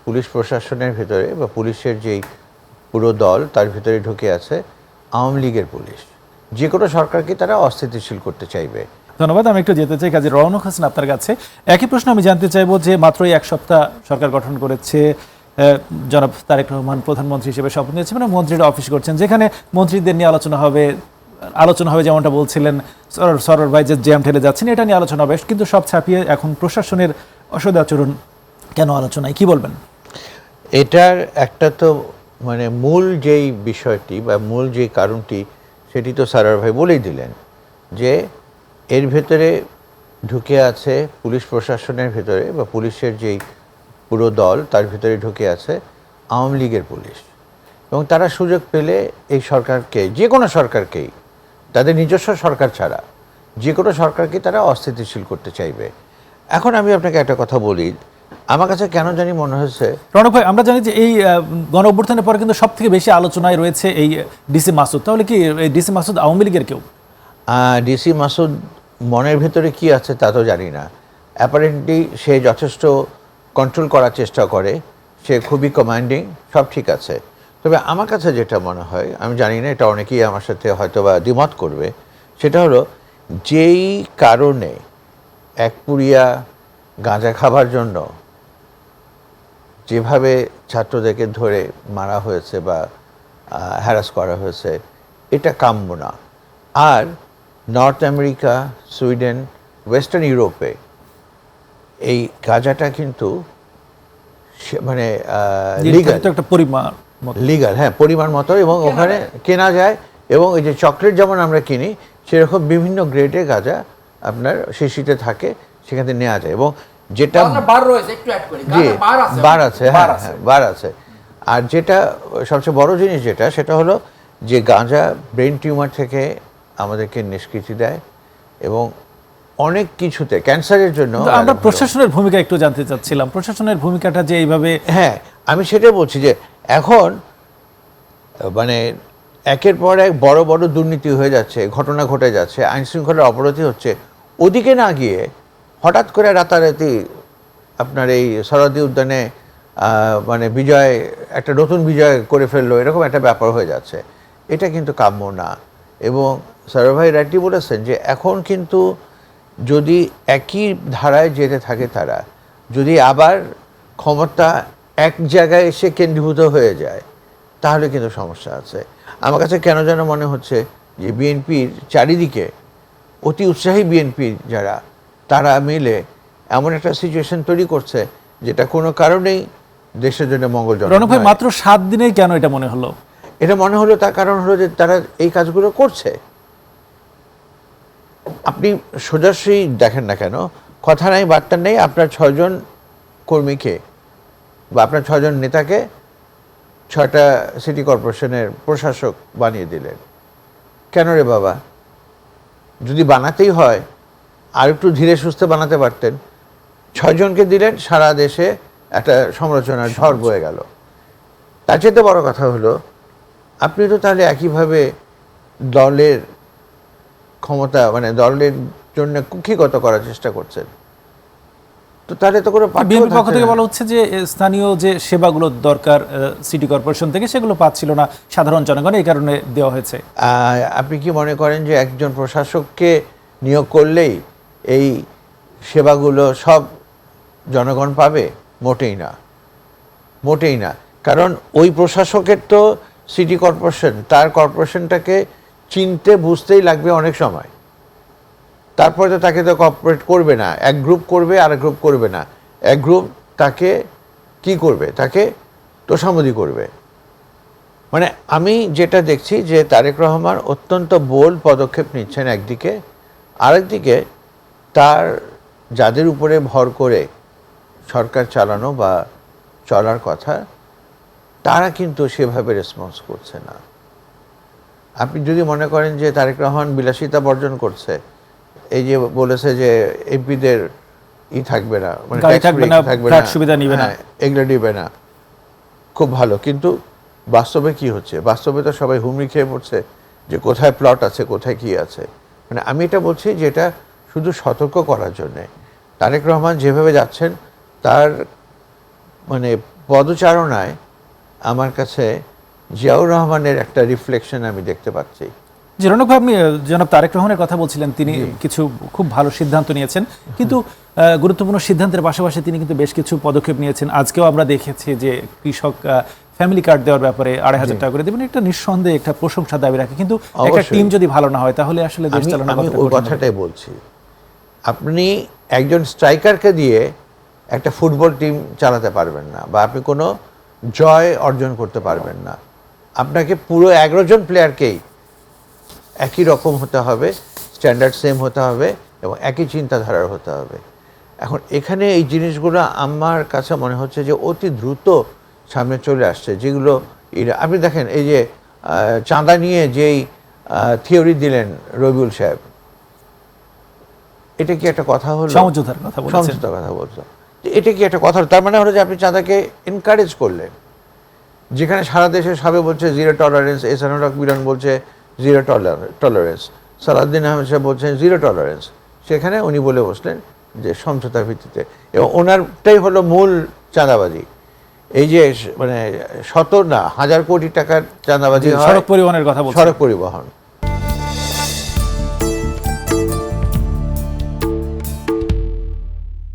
Police প্রশাসনের ভেতরে বা পুলিশের যেই পুরো দল তার ভিতরে ঢুকে আছে আওয়ামী লীগের পুলিশ। যে কোনো সরকারকে তারা অস্থিতিশীল করতে চাইবে। ধন্যবাদ। আমি একটু যেতে চাই কাজী রওনক হাসান আপনার কাছে। একই প্রশ্ন আমি জানতে চাইবো যে মাত্রই এক সপ্তাহ সরকার গঠন করেছে, জনাব তারেক রহমান প্রধানমন্ত্রী হিসেবে শপথ নিয়েছেন, মানে মন্ত্রীরা অফিস করছেন, যেখানে মন্ত্রীদের নিয়ে আলোচনা হবে যেমনটা বলছিলেন সরোর ভাই যে জ্যাম ঠেলে যাচ্ছেন, এটা নিয়ে আলোচনা হবে, কিন্তু সব ছাপিয়ে এখন প্রশাসনের অসদাচরণ কেন আলোচনায়, কি বলবেন? এটার একটা তো মানে মূল যেই বিষয়টি বা মূল যেই কারণটি সেটি তো সারার ভাই বলেই দিলেন যে এর ভেতরে ঢুকে আছে পুলিশ প্রশাসনের ভেতরে বা পুলিশের যেই পুরো দল তার ভিতরে ঢুকে আছে আওয়ামী লীগের পুলিশ। এবং তারা সুযোগ পেলে এই সরকারকে, যে কোনো সরকারকেই, তাদের নিজস্ব সরকার ছাড়া যে কোনো সরকারকে তারা অস্থিতিশীল করতে চাইবে। এখন আমি আপনাকে একটা কথা বলি, আমার কাছে কেন জানি মনে হয়েছে, রণক ভাই, আমরা জানি যে এই গণ অভ্যুত্থানের পরে কিন্তু সব থেকে বেশি আলোচনায় রয়েছে এই ডিসি মাসুদ। তাহলে কি এই ডিসি মাসুদ আওয়ামী লীগের কেউ? ডিসি মাসুদ মনের ভেতরে কি আছে তা তো জানি না। অ্যাপারেন্টলি সে যথেষ্ট কন্ট্রোল করার চেষ্টা করে, সে খুবই কমান্ডিং, সব ঠিক আছে। তবে আমার কাছে যেটা মনে হয়, আমি জানি না এটা অনেকেই আমার সাথে হয়তো বা দ্বিমত করবে, সেটা হলো যেই কারণে এক পুরিয়া গাঁজা খাবার জন্য যেভাবে ছাত্রদেরকে ধরে মারা হয়েছে বা হ্যারাস করা হয়েছে, এটা কাম্য না। আর নর্থ আমেরিকা, সুইডেন, ওয়েস্টার্ন ইউরোপে এই গাঁজাটা কিন্তু মানে একটা পরিমাণ লিগাল, হ্যাঁ, পরিমাণ মতো, এবং ওখানে কেনা যায়। এবং এই যে চকলেট যেমন আমরা কিনি, সেরকম বিভিন্ন গ্রেডের গাঁজা আপনার শিশিতে থাকে, সেখান থেকে নেওয়া যায়। এবং যেটা বার আছে, হ্যাঁ, বার আছে। আর যেটা সবচেয়ে বড় জিনিস যেটা, সেটা হলো যে গাঁজা ব্রেন টিউমার থেকে আমাদেরকে নিষ্কৃতি দেয় এবং অনেক কিছুতে, ক্যান্সারের জন্য। আমরা প্রশাসনের ভূমিকা একটু জানতে চাচ্ছিলাম, প্রশাসনের ভূমিকাটা যে এইভাবে। হ্যাঁ, আমি সেটাই বলছি যে এখন মানে একের পর এক বড় বড় দুর্নীতি হয়ে যাচ্ছে, ঘটনা ঘটে যাচ্ছে, আইন শৃঙ্খলার অবনতি হচ্ছে, ওদিকে না গিয়ে হঠাৎ করে রাতারাতি আপনার এই সরোয়ার্দী উদ্যানে মানে বিজয়, একটা নতুন বিজয় করে ফেললো, এরকম একটা ব্যাপার হয়ে যাচ্ছে। এটা কিন্তু কাম্য না। এবং সরোয়ার ভাই রাইটলি বলেছেন যে এখন কিন্তু যদি একই ধারায় যেতে থাকে তারা, যদি আবার ক্ষমতা এক জায়গায় এসে কেন্দ্রীভূত হয়ে যায়, তাহলে কিন্তু সমস্যা আছে। আমার কাছে কেন যেন মনে হচ্ছে যে বিএনপির চারিদিকে অতি উৎসাহী বিএনপির যারা, তারা মিলে এমন একটা সিচুয়েশন তৈরি করছে যেটা কোনো কারণেই দেশের জন্য মঙ্গলজনক। রণক ভাই, মাত্র 7 দিনেই কেন এটা মনে হলো? এটা মনে হলো তার কারণ হলো যে তারা এই কাজগুলো করছে। আপনি সোজাসুজি দেখেন না কেন, কথা নাই বার্তা নেই, আপনার 6 জন কর্মীকে বা আপনার 6 জন নেতাকে 6টা সিটি কর্পোরেশনের প্রশাসক বানিয়ে দিলেন। কেন রে বাবা? যদি বানাতেই হয় আর একটু ধীরে সুস্থে বানাতে পারতেন। 6 জনকে দিলেন, সারা দেশে একটা সমালোচনার ঝড় বয়ে গেল। তার চেয়ে বড় কথা হলো, আপনি তো তাহলে একইভাবে দলের ক্ষমতা, মানে দলের জন্য কুক্ষিগত করার চেষ্টা করছেন। তো তাহলে তো কোনো বিএনপির পক্ষ থেকে বলা হচ্ছে যে স্থানীয় যে সেবাগুলো দরকার সিটি কর্পোরেশন থেকে, সেগুলো পাচ্ছিল না সাধারণ জনগণ, এই কারণে দেওয়া হয়েছে। আপনি কি মনে করেন যে একজন প্রশাসককে নিয়োগ করলেই এই সেবাগুলো সব জনগণ পাবে? মোটেই না, মোটেই না। কারণ ওই প্রশাসকের তো সিটি কর্পোরেশন, তার কর্পোরেশনটাকে চিনতে বুঝতেই লাগবে অনেক সময়। তারপরে তো তাকে তো কোঅপারেট করবে না, এক গ্রুপ করবে আর এক গ্রুপ করবে না, এক গ্রুপ তাকে কি করবে, তাকে তোষামোদি করবে। মানে আমি যেটা দেখছি যে তারেক রহমান অত্যন্ত বোল্ড পদক্ষেপ নিচ্ছেন একদিকে, আরেকদিকে তার যাদের উপরে ভর করে সরকার চালানো বা চলার কথা, তারা কিন্তু সেভাবে রেসপন্স করছে না। আপনি যদি মনে করেন যে তারেক রহমান বিলাসিতা বর্জন করছে, এই যে বলেছে যে এমপিদের থাকবে না, মানে সুবিধা নিবে না, এগুলো নিবে না, খুব ভালো। কিন্তু বাস্তবে কি হচ্ছে? বাস্তবে তো সবাই হুমড়ি খেয়ে পড়ছে যে কোথায় প্লট আছে, কোথায় কি আছে। মানে আমি এটা বলছি যে এটা শুধু সতর্ক করার জন্যে। তারেক রহমান যেভাবে যাচ্ছেন, তার মানে পদচারণায় আমার কাছে জিয়াউর রহমানের একটা রিফ্লেকশন আমি দেখতে পাচ্ছি। জি, রৌনক ভাই, আপনি জনাব তারেক রহমানের কথা বলছিলেন, তিনি কিছু খুব ভালো সিদ্ধান্ত নিয়েছেন, কিন্তু গুরুত্বপূর্ণ সিদ্ধান্তের পাশাপাশি তিনি কিন্তু বেশ কিছু পদক্ষেপ নিয়েছেন। আজকেও আমরা দেখেছি যে কৃষক ফ্যামিলি কার্ড দেওয়ার ব্যাপারে 2,500 টাকা করে দেবেন, একটা নিঃসন্দেহে একটা প্রশংসা দাবি রাখে, কিন্তু একটা অবশ্যই। টিম যদি ভালো না হয় তাহলে আসলে দেশ চালানো আমি কতটা ওই কঠিন হবে? কথাটাই বলছি। আপনি একজন স্ট্রাইকারকে দিয়ে একটা ফুটবল টিম চালাতে পারবেন না, বা আপনি কোনো জয় অর্জন করতে পারবেন না। আপনাকে পুরো 11 জন প্লেয়ারকেই একই রকম হতে হবে, স্ট্যান্ডার্ড সেম হতে হবে এবং একই চিন্তাধারার হতে হবে। এখন এখানে এই জিনিসগুলো আমার কাছে মনে হচ্ছে যে অতি দ্রুত সামনে চলে আসছে, যেগুলো আপনি দেখেন এই যে চাঁদা নিয়ে যেই থিওরি দিলেন রবিউল সাহেব, এটা কি একটা কথা হলো? সমঝোতার কথা বলেছেন। সমঝোতার কথা বলছো, এটা কি একটা কথা হলো? তার মানে হলো যে আপনি চাঁদাকে এনকারেজ করলেন, যেখানে সারা দেশে সবে বলছে জিরো টলারেন্স, এসানুল হক মিলন বলছে জিরো টলারেন্স, সালাউদ্দিন আহমেদ সাহেব বলছেন জিরো টলারেন্স, সেখানে উনি বলে বসলেন যে সমঝোতার ভিত্তিতে, এবং ওনারটাই হলো মূল চাঁদাবাজি। এই যে মানে শত না হাজার কোটি টাকার চাঁদাবাজি হয় সড়ক পরিবহনের কথা বলছেন। সড়ক পরিবহন,